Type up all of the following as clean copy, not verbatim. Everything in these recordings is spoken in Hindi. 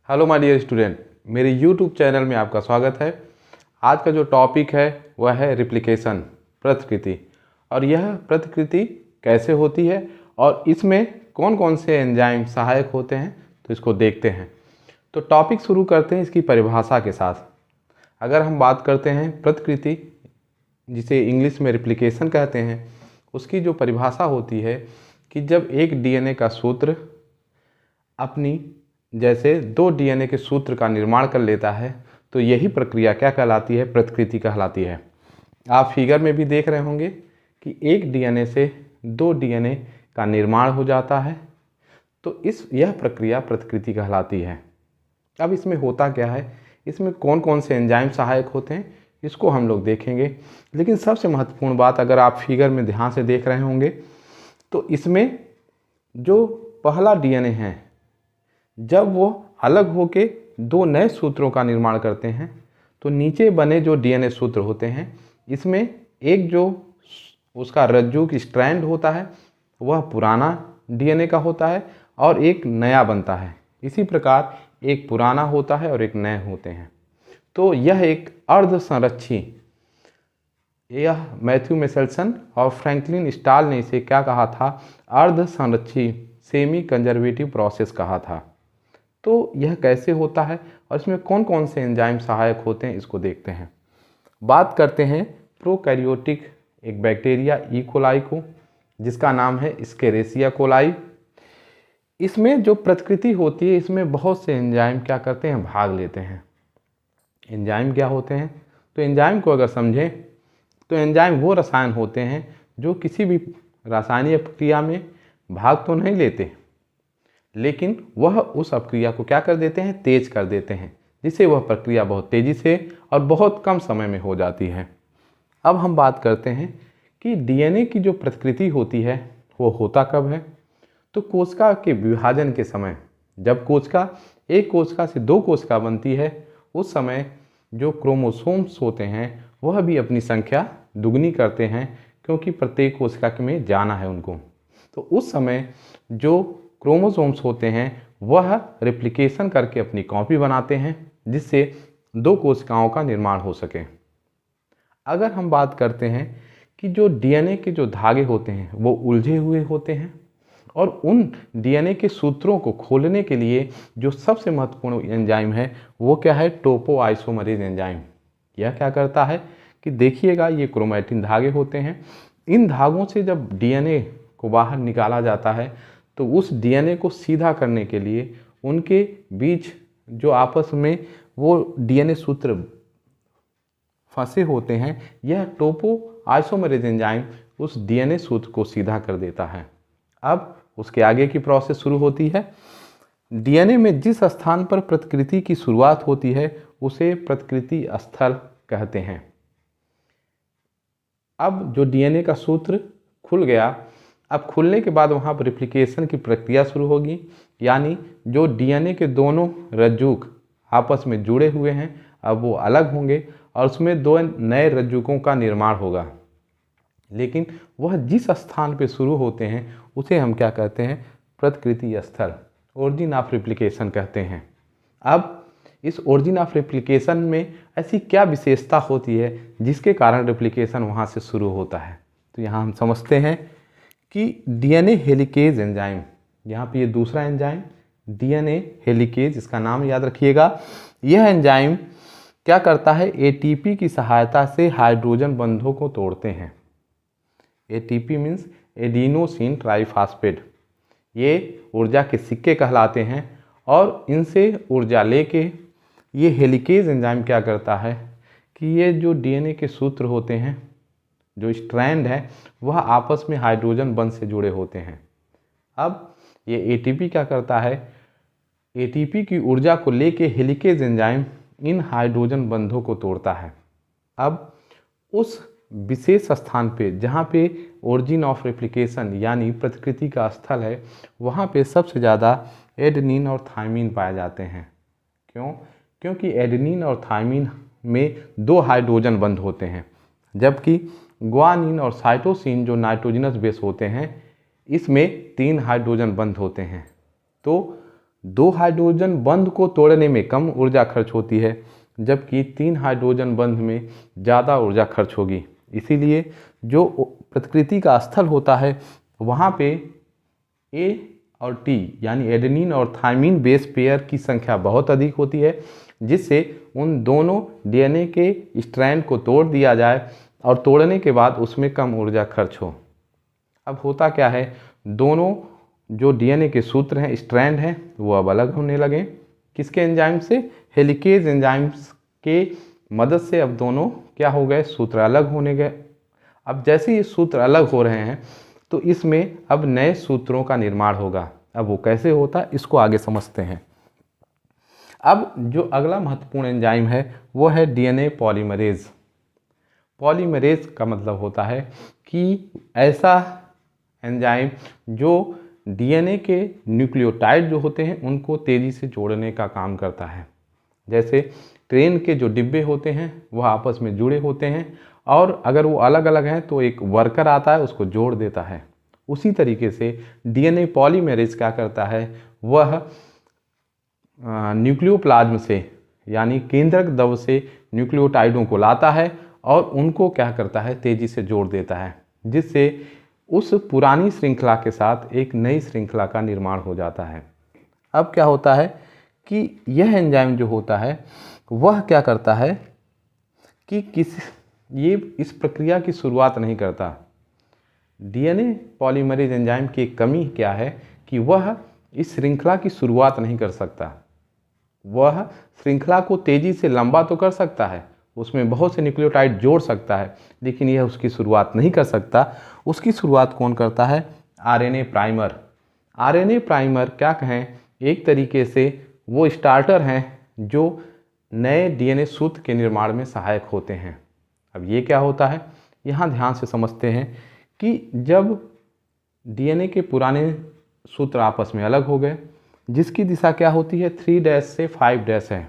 हेलो माय डियर स्टूडेंट, मेरे यूट्यूब चैनल में आपका स्वागत है। आज का जो टॉपिक है वह है रिप्लिकेशन, प्रतिकृति। और यह प्रतिकृति कैसे होती है और इसमें कौन कौन से एंजाइम सहायक होते हैं, तो इसको देखते हैं। तो टॉपिक शुरू करते हैं इसकी परिभाषा के साथ। अगर हम बात करते हैं प्रतिकृति, जिसे इंग्लिश में रिप्लिकेशन कहते हैं, उसकी जो परिभाषा होती है कि जब एक डीएनए का सूत्र अपनी जैसे दो डीएनए के सूत्र का निर्माण कर लेता है, तो यही प्रक्रिया क्या कहलाती है? प्रतिकृति कहलाती है। आप फिगर में भी देख रहे होंगे कि एक डीएनए से दो डीएनए का निर्माण हो जाता है, तो यह प्रक्रिया प्रतिकृति कहलाती है। अब इसमें होता क्या है, इसमें कौन कौन से एंजाइम सहायक होते हैं, इसको हम लोग देखेंगे। लेकिन सबसे महत्वपूर्ण बात, अगर आप फिगर में ध्यान से देख रहे होंगे, तो इसमें जो पहला डीएनए है, जब वो अलग होके दो नए सूत्रों का निर्माण करते हैं, तो नीचे बने जो डीएनए सूत्र होते हैं, इसमें एक जो उसका रज्जु की स्ट्रैंड होता है वह पुराना डीएनए का होता है और एक नया बनता है। इसी प्रकार एक पुराना होता है और एक नए होते हैं। तो यह एक अर्ध संरक्षी, यह मैथ्यू मेसेल्सन और फ्रैंकलिन स्टाल ने इसे क्या कहा था? अर्ध संरक्षी, सेमी कंजर्वेटिव प्रोसेस कहा था। तो यह कैसे होता है और इसमें कौन कौन से एंजाइम सहायक होते हैं, इसको देखते हैं। बात करते हैं प्रोकैरियोटिक एक बैक्टीरिया ई कोलाई को, जिसका नाम है एस्केरिसिया कोलाई। इसमें जो प्रतिकृति होती है, इसमें बहुत से एंजाइम क्या करते हैं? भाग लेते हैं। एंजाइम क्या होते हैं? तो एंजाइम को अगर समझें तो एंजाइम वो रसायन होते हैं जो किसी भी रासायनिक प्रक्रिया में भाग तो नहीं लेते, लेकिन वह उस अपक्रिया को क्या कर देते हैं? तेज कर देते हैं, जिससे वह प्रक्रिया बहुत तेज़ी से और बहुत कम समय में हो जाती है। अब हम बात करते हैं कि डीएनए की जो प्रतिकृति होती है वो होता कब है? तो कोशिका के विभाजन के समय, जब कोशिका एक कोशिका से दो कोशिका बनती है, उस समय जो क्रोमोसोम्स होते हैं वह भी अपनी संख्या दुगनी करते हैं, क्योंकि प्रत्येक कोशिका में जाना है उनको। तो उस समय जो क्रोमोसोम्स होते हैं वह रेप्लिकेशन करके अपनी कॉपी बनाते हैं, जिससे दो कोशिकाओं का निर्माण हो सके। अगर हम बात करते हैं कि जो डीएनए के जो धागे होते हैं वो उलझे हुए होते हैं, और उन डीएनए के सूत्रों को खोलने के लिए जो सबसे महत्वपूर्ण एंजाइम है वो क्या है? Topoisomerase enzyme. यह क्या करता है कि देखिएगा, ये क्रोमैटिन धागे होते हैं। इन धागों से जब डीएनए को बाहर निकाला जाता है, तो उस डीएनए को सीधा करने के लिए उनके बीच जो आपस में वो डीएनए सूत्र फंसे होते हैं, यह टोपोआइसोमरेज एंजाइम उस डीएनए सूत्र को सीधा कर देता है। अब उसके आगे की प्रोसेस शुरू होती है। डीएनए में जिस स्थान पर प्रतिकृति की शुरुआत होती है उसे प्रतिकृति स्थल कहते हैं। अब जो डीएनए का सूत्र खुल गया, अब खुलने के बाद वहाँ पर रेप्लिकेशन की प्रक्रिया शुरू होगी, यानी जो डीएनए के दोनों रज्जुक आपस में जुड़े हुए हैं अब वो अलग होंगे और उसमें दो नए रज्जुकों का निर्माण होगा। लेकिन वह जिस स्थान पे शुरू होते हैं उसे हम क्या कहते हैं? प्रतिकृति स्थल, ओरिजिन ऑफ रेप्लिकेशन कहते हैं। अब इस ओरिजिन ऑफ रेप्लिकेशन में ऐसी क्या विशेषता होती है जिसके कारण रेप्लिकेशन वहाँ से शुरू होता है? तो यहाँ हम समझते हैं कि डीएनए हेलिकेज एंजाइम, यहाँ पे ये दूसरा एंजाइम डीएनए हेलिकेज, इसका नाम याद रखिएगा। यह एंजाइम क्या करता है? एटीपी की सहायता से हाइड्रोजन बंधों को तोड़ते हैं। ATP means adenosine triphosphate. ये ऊर्जा के सिक्के कहलाते हैं, और इनसे ऊर्जा लेके ये हेलिकेज एंजाइम क्या करता है कि ये जो डीएनए के सूत्र होते हैं, जो स्ट्रैंड है, वह आपस में हाइड्रोजन बंध से जुड़े होते हैं। अब ये एटीपी क्या करता है? एटीपी की ऊर्जा को लेके हेलिकेज एंजाइम इन हाइड्रोजन बंधों को तोड़ता है। अब उस विशेष स्थान पे जहाँ पे ओरिजिन ऑफ रेप्लिकेशन यानी प्रतिकृति का स्थल है, वहाँ पे सबसे ज़्यादा एडेनिन और थायमिन पाए जाते हैं। क्यों? क्योंकि एडेनिन और थायमिन में दो हाइड्रोजन बंध होते हैं, जबकि ग्वानिन और साइटोसिन जो नाइट्रोजनस बेस होते हैं, इसमें तीन हाइड्रोजन बंध होते हैं। तो 2 हाइड्रोजन बंध को तोड़ने में कम ऊर्जा खर्च होती है, जबकि 3 हाइड्रोजन बंध में ज़्यादा ऊर्जा खर्च होगी। इसीलिए जो प्रतिकृति का स्थल होता है वहाँ पे ए और टी यानी एडेनिन और थाइमिन बेस पेयर की संख्या बहुत अधिक होती है, जिससे उन दोनों डीएनए के स्ट्रैंड को तोड़ दिया जाए और तोड़ने के बाद उसमें कम ऊर्जा खर्च हो। अब होता क्या है, दोनों जो डीएनए के सूत्र हैं, स्ट्रैंड हैं, वो अब अलग होने लगे। किसके एंजाइम से? हेलिकेज एंजाइम्स के मदद से अब दोनों क्या हो गए, सूत्र अलग होने गए। अब जैसे ये सूत्र अलग हो रहे हैं तो इसमें अब नए सूत्रों का निर्माण होगा। अब वो कैसे होता है इसको आगे समझते हैं। अब जो अगला महत्वपूर्ण एंजाइम है वो है डीएनए पॉलीमरेज। पॉलीमरेज का मतलब होता है कि ऐसा एंजाइम जो डीएनए के न्यूक्लियोटाइड जो होते हैं उनको तेज़ी से जोड़ने का काम करता है। जैसे ट्रेन के जो डिब्बे होते हैं वह आपस में जुड़े होते हैं और अगर वो अलग अलग हैं तो एक वर्कर आता है उसको जोड़ देता है। उसी तरीके से डीएनए पॉलीमरेज क्या करता है, वह न्यूक्लियोप्लाज्म से यानी केंद्रक द्रव से न्यूक्लियोटाइडों को लाता है और उनको क्या करता है, तेज़ी से जोड़ देता है, जिससे उस पुरानी श्रृंखला के साथ एक नई श्रृंखला का निर्माण हो जाता है। अब क्या होता है कि यह एंजाइम जो होता है वह क्या करता है कि ये इस प्रक्रिया की शुरुआत नहीं करता। डीएनए पॉलीमरेज एंजाइम की एक कमी क्या है कि वह इस श्रृंखला की शुरुआत नहीं कर सकता। वह श्रृंखला को तेज़ी से लंबा तो कर सकता है, उसमें बहुत से न्यूक्लियोटाइड जोड़ सकता है, लेकिन यह उसकी शुरुआत नहीं कर सकता। उसकी शुरुआत कौन करता है? RNA primer. आरएनए प्राइमर क्या कहें, एक तरीके से वो स्टार्टर हैं जो नए डीएनए सूत्र के निर्माण में सहायक होते हैं। अब ये क्या होता है, यहाँ ध्यान से समझते हैं कि जब डीएनए के पुराने सूत्र आपस में अलग हो गए, जिसकी दिशा क्या होती है, 3' से 5' है,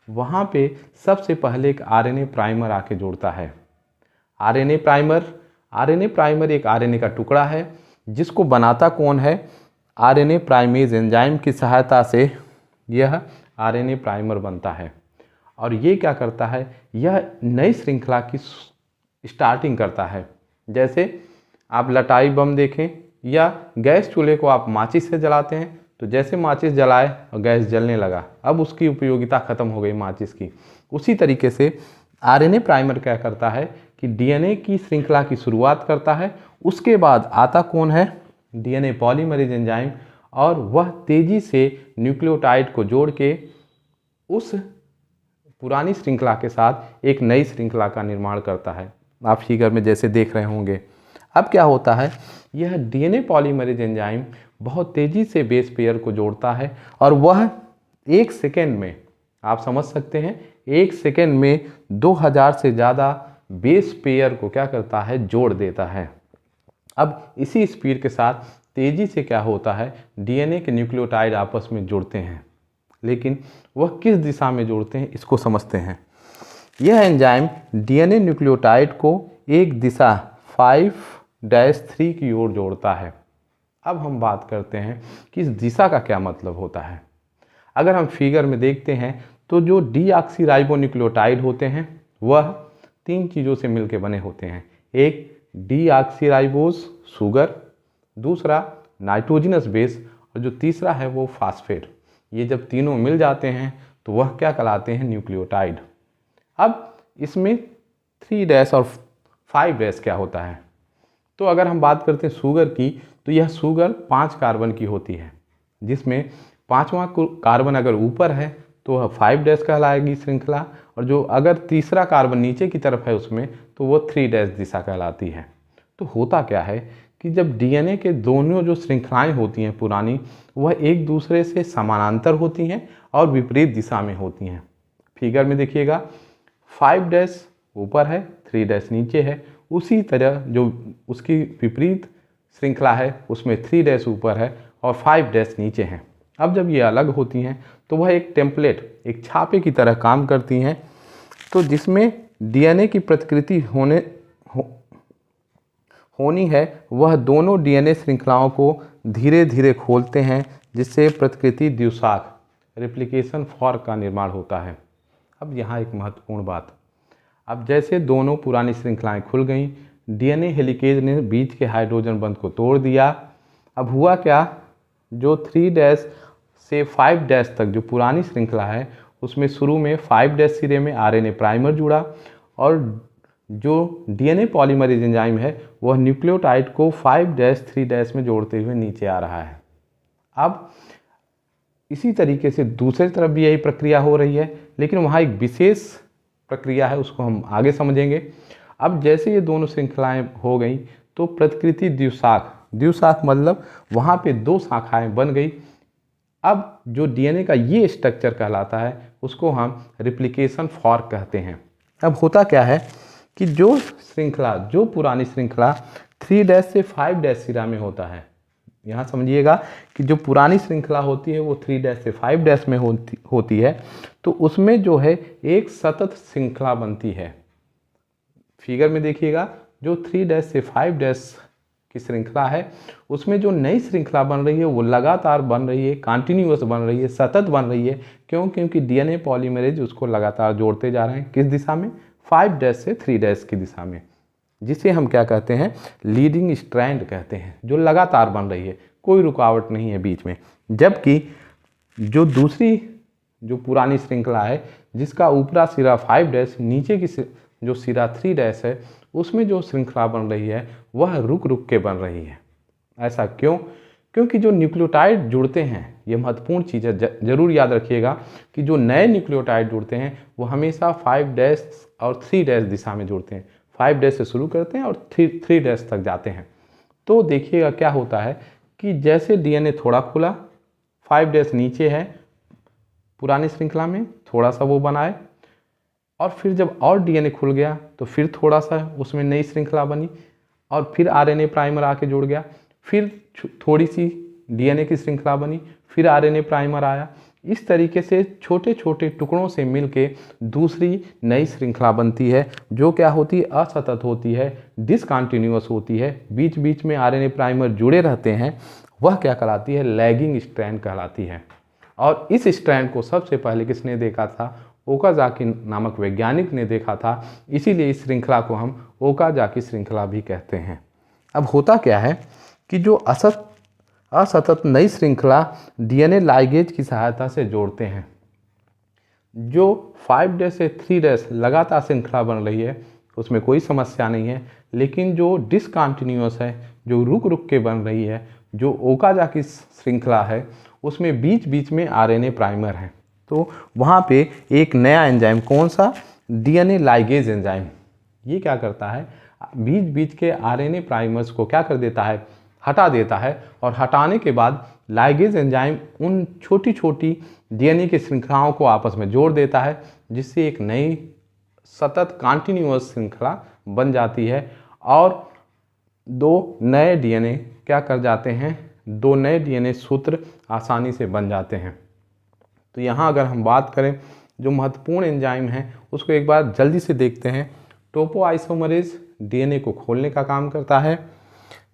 वहाँ पे सबसे पहले एक आरएनए प्राइमर आके जुड़ता है। आरएनए प्राइमर एक आरएनए का टुकड़ा है जिसको बनाता कौन है, आरएनए प्राइमेज एंजाइम की सहायता से यह आरएनए प्राइमर बनता है। और ये क्या करता है, यह नई श्रृंखला की स्टार्टिंग करता है। जैसे आप लटाई बम देखें या गैस चूल्हे को आप माचिस से जलाते हैं, तो जैसे माचिस जलाए और गैस जलने लगा, अब उसकी उपयोगिता खत्म हो गई माचिस की। उसी तरीके से आरएनए प्राइमर क्या करता है कि डीएनए की श्रृंखला की शुरुआत करता है। उसके बाद आता कौन है, डीएनए पॉलीमरेज एंजाइम, और वह तेज़ी से न्यूक्लियोटाइड को जोड़ के उस पुरानी श्रृंखला के साथ एक नई श्रृंखला का निर्माण करता है। आप फिगर में जैसे देख रहे होंगे। अब क्या होता है, यह डीएनए पॉलीमरेज एंजाइम बहुत तेज़ी से बेस पेयर को जोड़ता है और वह 1 सेकेंड में, आप समझ सकते हैं, 1 सेकेंड में 2000 से ज़्यादा बेस पेयर को क्या करता है, जोड़ देता है। अब इसी स्पीड के साथ तेज़ी से क्या होता है, डीएनए के न्यूक्लियोटाइड आपस में जुड़ते हैं, लेकिन वह किस दिशा में जुड़ते हैं इसको समझते हैं। यह एंजाइम डीएनए न्यूक्लियोटाइड को एक दिशा 5'3 की ओर जोड़ता है। अब हम बात करते हैं कि इस दिशा का क्या मतलब होता है। अगर हम फिगर में देखते हैं तो जो डीऑक्सीराइबोन्यूक्लियोटाइड होते हैं वह 3 चीज़ों से मिलकर बने होते हैं। एक डीऑक्सीराइबोज शुगर, दूसरा नाइट्रोजनस बेस, और जो तीसरा है वो फास्फेट। ये जब तीनों मिल जाते हैं तो वह क्या कहलाते हैं, न्यूक्लियोटाइड। अब इसमें 3' और 5' क्या होता है, तो अगर हम बात करते हैं शुगर की, तो यह शुगर 5 कार्बन की होती है, जिसमें 5वां कार्बन अगर ऊपर है तो वह 5' कहलाएगी श्रृंखला, और जो अगर तीसरा कार्बन नीचे की तरफ है उसमें तो वो 3' दिशा कहलाती है। तो होता क्या है कि जब डीएनए के दोनों जो श्रृंखलाएं होती हैं पुरानी, वह एक दूसरे से समानांतर होती हैं और विपरीत दिशा में होती हैं। फिगर में देखिएगा, 5' ऊपर है, 3' नीचे है। उसी तरह जो उसकी विपरीत श्रृंखला है उसमें 3' ऊपर है और 5' नीचे हैं। अब जब ये अलग होती हैं तो वह एक टेम्पलेट, एक छापे की तरह काम करती हैं, तो जिसमें डीएनए की प्रतिकृति होनी है, वह दोनों डीएनए श्रृंखलाओं को धीरे धीरे खोलते हैं, जिससे प्रतिकृति द्विशाख रेप्लिकेशन फॉर्क का निर्माण होता है। अब यहाँ एक महत्वपूर्ण बात, अब जैसे दोनों पुरानी श्रृंखलाएं खुल गईं, डीएनए हेलिकेज ने बीच के हाइड्रोजन बंध को तोड़ दिया। अब हुआ क्या, जो 3' से 5' तक जो पुरानी श्रृंखला है उसमें शुरू में 5' सिरे में आरएनए प्राइमर जुड़ा और जो डीएनए पॉलीमरेज एंजाइम है वह न्यूक्लियोटाइड को 5' 3' में जोड़ते हुए नीचे आ रहा है। अब इसी तरीके से दूसरी तरफ भी यही प्रक्रिया हो रही है, लेकिन वहाँ एक विशेष प्रक्रिया है, उसको हम आगे समझेंगे। अब जैसे ये दोनों श्रृंखलाएं हो गई तो प्रतिकृति द्विशाख मतलब वहाँ पे 2 शाखाएं बन गई। अब जो डीएनए का ये स्ट्रक्चर कहलाता है उसको हम रिप्लिकेशन फॉर्क कहते हैं। अब होता क्या है कि जो पुरानी श्रृंखला 3' से 5' सिरा में होता है, यहाँ समझिएगा कि जो पुरानी श्रृंखला होती है वो 3' से 5' में होती है, तो उसमें जो है एक सतत श्रृंखला बनती है। फिगर में देखिएगा, जो 3' से 5' की श्रृंखला है उसमें जो नई श्रृंखला बन रही है वो लगातार बन रही है, कंटिन्यूअस बन रही है, सतत बन रही है। क्योंकि डीएनए पॉलीमरेज उसको लगातार जोड़ते जा रहे हैं। किस दिशा में? 5' से 3' की दिशा में, जिसे हम क्या कहते हैं, लीडिंग स्ट्रैंड कहते हैं, जो लगातार बन रही है, कोई रुकावट नहीं है बीच में। जबकि जो दूसरी जो पुरानी श्रृंखला है जिसका ऊपरा सिरा 5' नीचे की जो सिरा 3' है, उसमें जो श्रृंखला बन रही है वह रुक रुक के बन रही है। ऐसा क्यों? क्योंकि जो न्यूक्लियोटाइड जुड़ते हैं, ये महत्वपूर्ण चीज़ है, जरूर याद रखिएगा कि जो नए न्यूक्लियोटाइड जुड़ते हैं वो हमेशा 5' और 3' दिशा में जुड़ते हैं। 5' से शुरू करते हैं और 3' तक जाते हैं। तो देखिएगा क्या होता है कि जैसे डीएनए थोड़ा खुला, 5' नीचे है पुरानी श्रृंखला में, थोड़ा सा वो बनाए, और फिर जब और डीएनए खुल गया तो फिर थोड़ा सा उसमें नई श्रृंखला बनी और फिर आरएनए प्राइमर आके जुड़ गया, फिर थोड़ी सी डीएनए की श्रृंखला बनी, फिर आरएनए प्राइमर आया। इस तरीके से छोटे छोटे टुकड़ों से मिलके दूसरी नई श्रृंखला बनती है, जो क्या होती है, असतत होती है, डिसकंटिन्यूअस होती है, बीच बीच में आरएनए प्राइमर जुड़े रहते हैं। वह क्या कहलाती है? लैगिंग स्ट्रैंड कहलाती है। और इस स्ट्रैंड को सबसे पहले किसने देखा था? ओकाजाकी नामक वैज्ञानिक ने देखा था। इसीलिए इस श्रृंखला को हम ओकाजाकी श्रृंखला भी कहते हैं। अब होता क्या है कि जो असतत नई श्रृंखला डीएनए लाइगेज की सहायता से जोड़ते हैं। जो 5' से 3' लगातार श्रृंखला बन रही है उसमें कोई समस्या नहीं है, लेकिन जो डिसकंटिन्यूअस है, जो रुक रुक के बन रही है, जो ओकाजाकी श्रृंखला है, उसमें बीच बीच में आरएनए प्राइमर है। तो वहाँ पे एक नया एंजाइम, कौन सा? DNA ligase enzyme. ये क्या करता है? बीच बीच के आरएनए प्राइमर्स को क्या कर देता है? हटा देता है। और हटाने के बाद लाइगेज एंजाइम उन छोटी छोटी डीएनए की श्रृंखलाओं को आपस में जोड़ देता है, जिससे एक नई सतत कंटिन्यूअस श्रृंखला बन जाती है। और 2 नए डीएनए क्या कर जाते हैं? 2 नए डीएनए सूत्र आसानी से बन जाते हैं। तो यहाँ अगर हम बात करें जो महत्वपूर्ण एंजाइम है उसको एक बार जल्दी से देखते हैं। टोपोआइसोमरेज डीएनए को खोलने का काम करता है।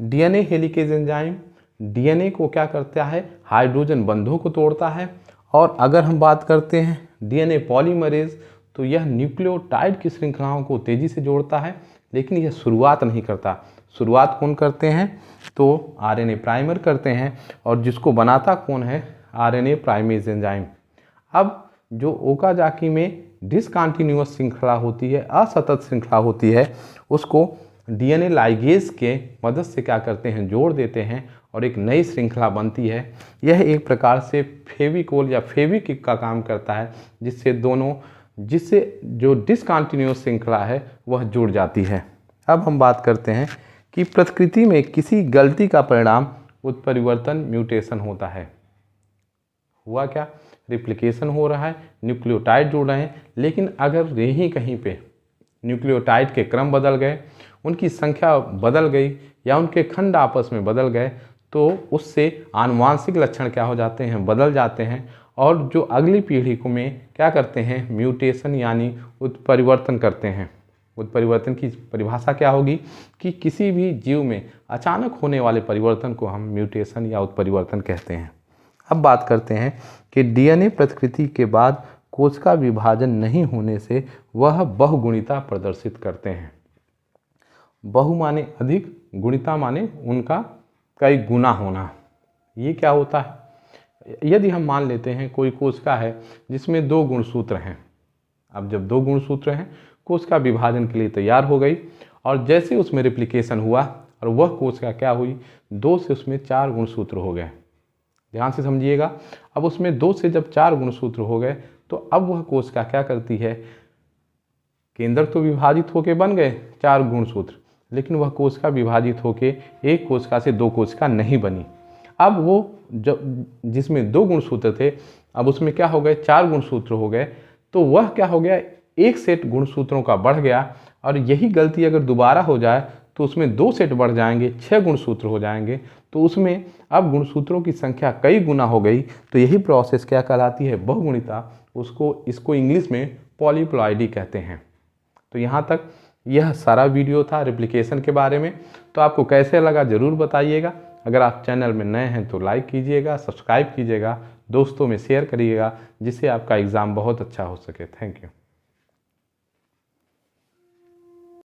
डीएनए हेलिकेज एंजाइम डीएनए को क्या करता है? हाइड्रोजन बंधों को तोड़ता है। और अगर हम बात करते हैं डीएनए पॉलीमरेज, तो यह न्यूक्लियोटाइड की श्रृंखलाओं को तेजी से जोड़ता है, लेकिन यह शुरुआत नहीं करता। शुरुआत कौन करते हैं? तो आरएनए प्राइमर करते हैं, और जिसको बनाता कौन है? RNA primase enzyme. अब जो ओकाजाकी में डिसकंटिन्यूअस श्रृंखला होती है, असतत श्रृंखला होती है, उसको डीएनए लाइगेज के मदद से क्या करते हैं? जोड़ देते हैं और एक नई श्रृंखला बनती है। यह एक प्रकार से फेविकोल या फेविक्विक का काम करता है, जिससे जो डिसकंटिन्यूअस श्रृंखला है वह जुड़ जाती है। अब हम बात करते हैं कि प्रकृति में किसी गलती का परिणाम उत्परिवर्तन म्यूटेशन होता है। हुआ क्या? रिप्लिकेशन हो रहा है, न्यूक्लियोटाइड जुड़ रहे हैं, लेकिन अगर यहीं कहीं पे न्यूक्लियोटाइड के क्रम बदल गए, उनकी संख्या बदल गई या उनके खंड आपस में बदल गए, तो उससे आनुवांशिक लक्षण क्या हो जाते हैं? बदल जाते हैं। और जो अगली पीढ़ी को में क्या करते हैं? म्यूटेशन यानी उत्परिवर्तन करते हैं। उत्परिवर्तन की परिभाषा क्या होगी कि किसी भी जीव में अचानक होने वाले परिवर्तन को हम म्यूटेशन या उत्परिवर्तन कहते हैं। अब बात करते हैं कि डीएनए प्रतिकृति के बाद कोशिका विभाजन नहीं होने से वह बहुगुणिता प्रदर्शित करते हैं। बहु माने अधिक, गुणिता माने उनका कई गुना होना। ये क्या होता है? यदि हम मान लेते हैं कोई कोशिका है जिसमें 2 गुणसूत्र हैं। अब जब 2 गुणसूत्र हैं, कोशिका विभाजन के लिए तैयार हो गई और जैसे उसमें रेप्लिकेशन हुआ और वह कोशिका क्या हुई, 2 से उसमें 4 गुणसूत्र हो गए। ध्यान से समझिएगा। अब उसमें 2 से जब 4 गुणसूत्र हो गए तो अब वह कोशिका क्या करती है, केंद्रक तो विभाजित होकर बन गए 4 गुणसूत्र, लेकिन वह कोशिका विभाजित होकर एक कोशिका से 2 कोशिका नहीं बनी। अब वो जब जिसमें 2 गुणसूत्र थे, अब उसमें क्या हो गए, 4 गुणसूत्र हो गए। तो वह क्या हो गया, एक सेट गुणसूत्रों का बढ़ गया। और यही गलती अगर दोबारा हो जाए तो उसमें 2 सेट बढ़ जाएंगे, 6 गुणसूत्र हो जाएंगे। तो उसमें अब गुणसूत्रों की संख्या कई गुना हो गई। तो यही प्रोसेस क्या कहलाती है, बहुगुणिता। इसको इंग्लिश में पॉलीप्लॉइडी कहते हैं। तो यहाँ तक यह सारा वीडियो था रेप्लिकेशन के बारे में। तो आपको कैसे लगा ज़रूर बताइएगा। अगर आप चैनल में नए हैं तो लाइक कीजिएगा, सब्सक्राइब कीजिएगा, दोस्तों में शेयर करिएगा, जिससे आपका एग्ज़ाम बहुत अच्छा हो सके। Thank you.